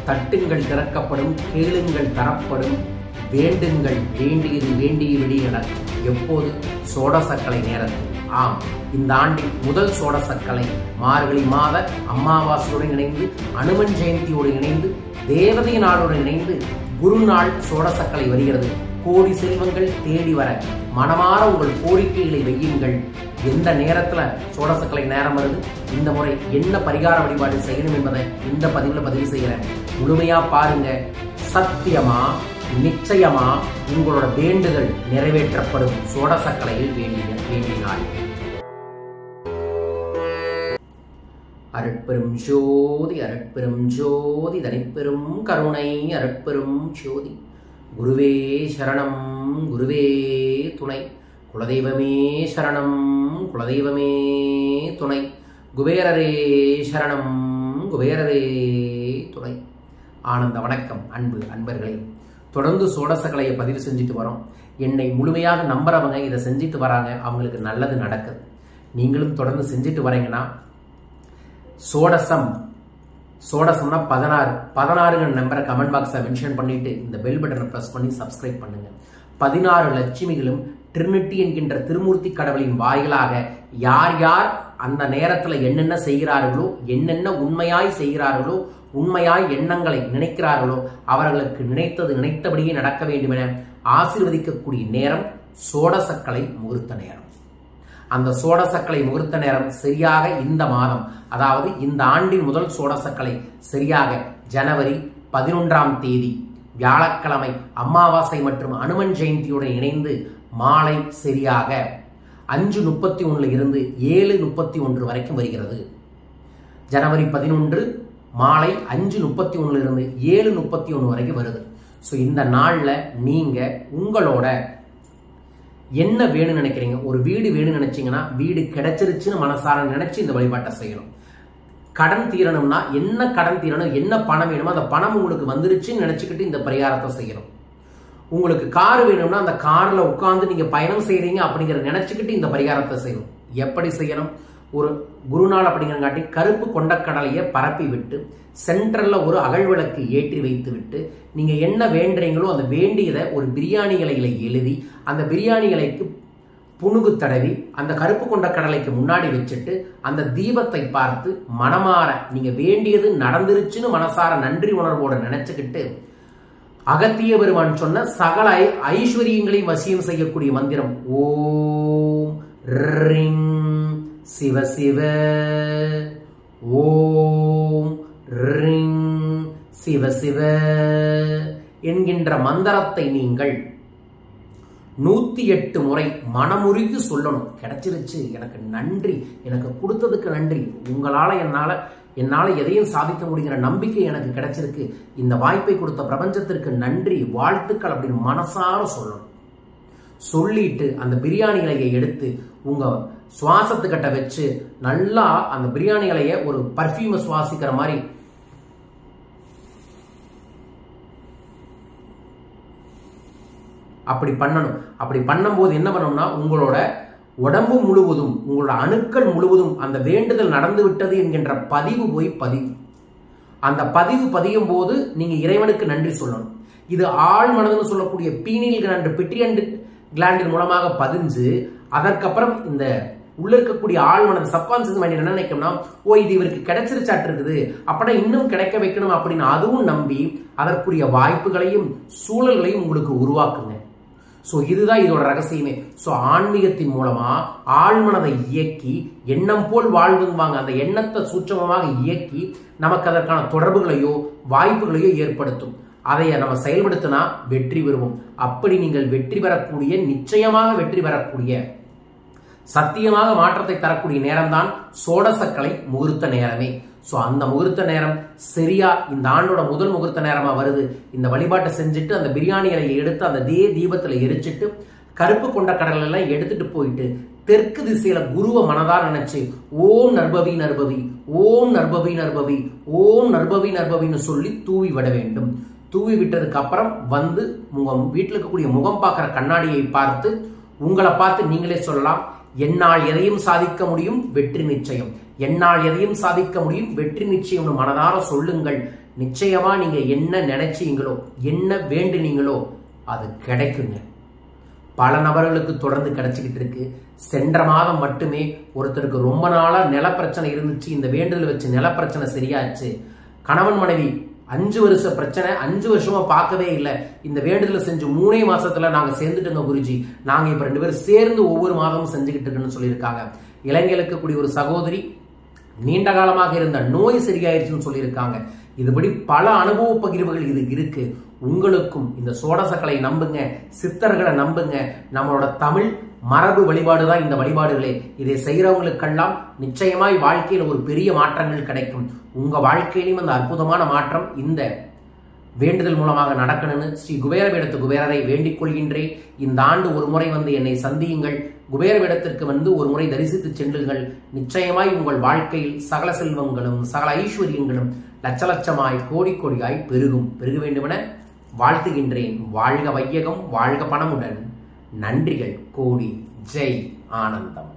தட்டுங்கள் திறக்கப்படும், கேளுங்கள் தரப்படும், வேண்டுங்கள் வேண்டியது வேண்டியபடி நடக்கும். எப்போது? சோடசக்கலை நேரத்தில். ஆம், இந்த ஆண்டின் முதல் சோடசக்கலை மார்கழி மாத அமாவாசையுடன் இணைந்து, அனுமன் ஜெயந்தியோடு இணைந்து, தேவதை நாளோடு இணைந்து குரு நாள் சோடசக்கலை வருகிறது. கோடி செல்வங்கள் தேடி வர மனமாற உங்கள் கோரிக்கைகளை வையுங்கள். எந்த நேரத்துல சோடசக்கலை நேரம் வருது, இந்த முறை என்ன பரிகார வழிபாடு செய்யணும் என்பதை இந்த பதிவுல பதிவு செய்யறேன். முழுமையா பாருங்க. சத்தியமா நிச்சயமா உங்களோட வேண்டுதல் நிறைவேற்றப்படும். சோடசக்கலையில் வேண்டினாள். அருட்பெரும் ஜோதி அருட்பெரும் ஜோதி தனிப்பெரும் கருணை அருட்பெரும் ஜோதி. குருவே சரணம் குருவே துணை. குலதெய்வமே சரணம் குலதெய்வமே துணை. குபேரரே சரணம் குபேரரே துணை. ஆனந்த வணக்கம் அன்பு அன்பர்களே. தொடர்ந்து சோடசக்கலையை பதிவு செஞ்சுட்டு வரோம். என்னை முழுமையாக நம்புறவங்க இதை செஞ்சுட்டு வராங்க, அவங்களுக்கு நல்லது நடக்குது. நீங்களும் தொடர்ந்து செஞ்சுட்டு வரீங்கன்னா சோடசம்னா 16 நம்பரை கமெண்ட் பாக்ஸை மென்ஷன் பண்ணிட்டு இந்த பெல் பட்டனை பிரஸ் பண்ணி சப்ஸ்கிரைப் பண்ணுங்க. 16 லட்சுமிகளும் ட்ரினிட்டி என்கின்ற திருமூர்த்தி கடவுளின் வாயிலாக யார் யார் அந்த நேரத்துல என்னென்ன செய்கிறார்களோ, என்னென்ன உண்மையாய் செய்கிறார்களோ, உண்மையாய் எண்ணங்களை நினைக்கிறார்களோ அவர்களுக்கு நினைத்தது நினைத்தபடியே நடக்க வேண்டும் என ஆசீர்வதிக்கக்கூடிய நேரம் சோடசக்கலை முகூர்த்த நேரம். அந்த சோடசக்கலை முகூர்த்த நேரம் சரியாக இந்த மாதம், அதாவது இந்த ஆண்டின் முதல் சோடசக்கலை சரியாக ஜனவரி 11ஆம் தேதி வியாழக்கிழமை அமாவாசை மற்றும் அனுமன் ஜெயந்தியுடன் இணைந்து மாலை சரியாக 5:31 இருந்து 7:31 வரைக்கும் வருகிறது. ஜனவரி 11 மாலை 5:31 இருந்து 7:31 வரைக்கும் வருது. ஸோ இந்த நாளில் நீங்க உங்களோட என்ன வேணும்னு நினைக்கிறீங்க, ஒரு வீடு வேணும்னு நினைச்சீங்கன்னா வீடு கிடைச்சிருச்சுன்னு மனசார நினைச்சு இந்த வழிபாட்டை செய்யணும். கடன் தீரணும்னா என்ன கடன் தீரணும், என்ன பணம் வேணுமோ அந்த பணம் உங்களுக்கு வந்துருச்சுன்னு நினைச்சுக்கிட்டு இந்த பரிகாரத்தை செய்யணும். உங்களுக்கு கார் வேணும்னா அந்த கார்ல உட்கார்ந்து நீங்க பயணம் செய்யறீங்க அப்படிங்கிறத நினைச்சுக்கிட்டு இந்த பரிகாரத்தை செய்யணும். எப்படி செய்யணும்? ஒரு குருநாள் அப்படிங்கிறங்காட்டி கருப்பு கொண்டக்கடலையை பரப்பி விட்டு சென்ட்ரல்ல ஒரு அகழ்விளக்கு ஏற்றி வைத்து விட்டு நீங்க என்ன வேண்டுறீங்களோ அந்த வேண்டியதை ஒரு பிரியாணி இலையில எழுதி அந்த பிரியாணி இலைக்கு புணுகு தடவி அந்த கருப்பு கொண்டக்கடலைக்கு முன்னாடி வச்சுட்டு அந்த தீபத்தை பார்த்து மனமாற நீங்க வேண்டியது நடந்துருச்சுன்னு மனசார நன்றி உணர்வோட நினைச்சுக்கிட்டு அகத்திய பெருமான் சொன்ன சகல ஐஸ்வர்யங்களையும் வசியம் செய்யக்கூடிய மந்திரம் ஓம் ரிங் சிவ சிவ ஓம் ரிங் சிவ சிவ என்கின்ற மந்திரத்தை நீங்கள் 108 முறை மனமுருகி சொல்லணும். கிடைச்சிருச்சு, எனக்கு நன்றி, எனக்கு கொடுத்ததுக்கு நன்றி, உங்களால என்னால எதையும் சாதிக்க முடியுங்கிற நம்பிக்கை எனக்கு கிடைச்சிருக்கு, இந்த வாய்ப்பை கொடுத்த பிரபஞ்சத்திற்கு நன்றி, வாழ்த்துக்கள் அப்படின்னு மனசார சொல்லணும். சொல்லிட்டு அந்த பிரியாணி இலையை எடுத்து உங்க சுவாசத்துக்கிட்ட வச்சு நல்லா அந்த பிரியாணி இலையை ஒரு பர்ஃபியூமை சுவாசிக்கிற மாதிரி அப்படி பண்ணணும். அப்படி பண்ணும்போது என்ன பண்ணணும்னா உங்களோட உடம்பு முழுவதும் உங்களோட அணுக்கள் முழுவதும் அந்த வேண்டுதல் நடந்து விட்டது என்கின்ற பதிவு போய் அந்த பதிவு பதியும் போது நீங்க இறைவனுக்கு நன்றி சொல்லணும். இது ஆழ் மனதுன்னு சொல்லக்கூடிய பீனியல் கிளாண்ட் பிட்ரியன் கிளாண்டின் மூலமாக பதிஞ்சு அதற்கப்புறம் இந்த உள்ள இருக்கக்கூடிய ஆழ் மனது சப்கான்சியஸ் மைண்ட் என்ன நினைக்கும்னா, ஓ இது இவருக்கு கிடைச்சிருச்சாட்டு இருக்குது அப்படின்னா இன்னும் கிடைக்க வைக்கணும் அப்படின்னு அதுவும் நம்பி அதற்குரிய வாய்ப்புகளையும் சூழல்களையும் உங்களுக்கு உருவாக்குங்க. சோ இதுதான் இதோட ரகசியமே. சோ ஆன்மீகத்தின் மூலமா ஆழ்மனதை இயக்கி எண்ணம் போல் வாழ்வுவாங்க, அந்த எண்ணத்தை சூட்சமமாக இயக்கி நமக்கு அதற்கான தொடர்புகளையோ வாய்ப்புகளையோ ஏற்படுத்தும். அதைய நம்ம செயல்படுத்தினா வெற்றி பெறுவோம். அப்படி நீங்கள் வெற்றி பெறக்கூடிய, நிச்சயமாக வெற்றி பெறக்கூடிய, சத்தியமாக மாற்றத்தை தரக்கூடிய நேரம் தான் சோடசக்கலை முகூர்த்த நேரமே. சோ அந்த முகூர்த்த நேரம் சரியா இந்த ஆண்டோட முதல் முகூர்த்த நேரமா வருது. இந்த வழிபாட்டை செஞ்சுட்டு அந்த பிரியாணி இலையை எடுத்து அந்த தீபத்துல எரிச்சிட்டு கருப்பு கொண்ட கடலை எல்லாம் எடுத்துட்டு போயிட்டு தெற்கு திசையில குருவை மனதார நினைச்சு ஓம் நர்பவி நர்பவி ஓம் நர்பவி நர்பவி ஓம் நர்பவி நர்பவின்னு சொல்லி தூவி விட வேண்டும். தூவி விட்டதுக்கு அப்புறம் வந்து உங்க வீட்டில் இருக்கக்கூடிய முகம் பார்க்கிற கண்ணாடியை பார்த்து உங்களை பார்த்து நீங்களே சொல்லலாம், என்னால் எதையும் சாதிக்க முடியும், வெற்றி நிச்சயம். என்னால் எதையும் சாதிக்க முடியும், வெற்றி நிச்சயம் மனதார சொல்லுங்கள். நிச்சயமா நீங்க என்ன நினைச்சீங்களோ என்ன வேண்டுனீங்களோ அது கிடைக்குங்க. பல நபர்களுக்கு தொடர்ந்து கிடைச்சிக்கிட்டு இருக்கு. சென்ற மாதம் மட்டுமே ஒருத்தருக்கு ரொம்ப நாளா நிலப்பிரச்சனை இருந்துச்சு. இந்த வேண்டுதல் வச்சு நிலப்பிரச்சனை சரியாச்சு. கணவன் மனைவி 5 வருஷ பிரச்சனை, 5 வருஷமா பார்க்கவே இல்லை. இந்த வேண்டுதல் செஞ்சு 3 மாசத்துல நாங்க சேர்ந்துட்டோங்க குருஜி, நாங்க இப்ப 2 பேரும் சேர்ந்து ஒவ்வொரு மாதமும் செஞ்சுக்கிட்டு இருக்குன்னு சொல்லியிருக்காங்க. இலங்கையில கூடிய ஒரு சகோதரி நீண்ட காலமாக இருந்த நோய் சரியாயிருச்சுன்னு சொல்லியிருக்காங்க. இதுபடி பல அனுபவ பகிர்வுகள் இது இருக்கு. உங்களுக்கும் இந்த சோடசக்கலை நம்புங்க, சித்தர்களை நம்புங்க. நம்மளோட தமிழ் மரபு வழிபாடு தான் இந்த வழிபாடுகளே. இதை செய்யறவங்களுக்கெல்லாம் நிச்சயமாய் வாழ்க்கையில் ஒரு பெரிய மாற்றங்கள் கிடைக்கும். உங்க வாழ்க்கையிலும் அந்த அற்புதமான மாற்றம் இந்த வேண்டுதல் மூலமாக நடக்கணும்னு ஸ்ரீ குபேர வேடத்து குபேரரை வேண்டிக் கொள்கின்றேன். இந்த ஆண்டு ஒரு முறை வந்து என்னை சந்தியுங்கள். குபேர வேடத்திற்கு வந்து ஒரு முறை தரிசித்து செல்லுங்கள். நிச்சயமாய் உங்கள் வாழ்க்கையில் சகல செல்வங்களும் சகல ஐஸ்வர்யங்களும் லட்ச லட்சமாய் கோடி கோடியாய் பெருக வேண்டுமென வாழ்த்துகின்றேன். வாழ்க வையகம், வாழ்க பணமுடன். நன்றிகள் கோடி. ஜெய் ஆனந்தம்.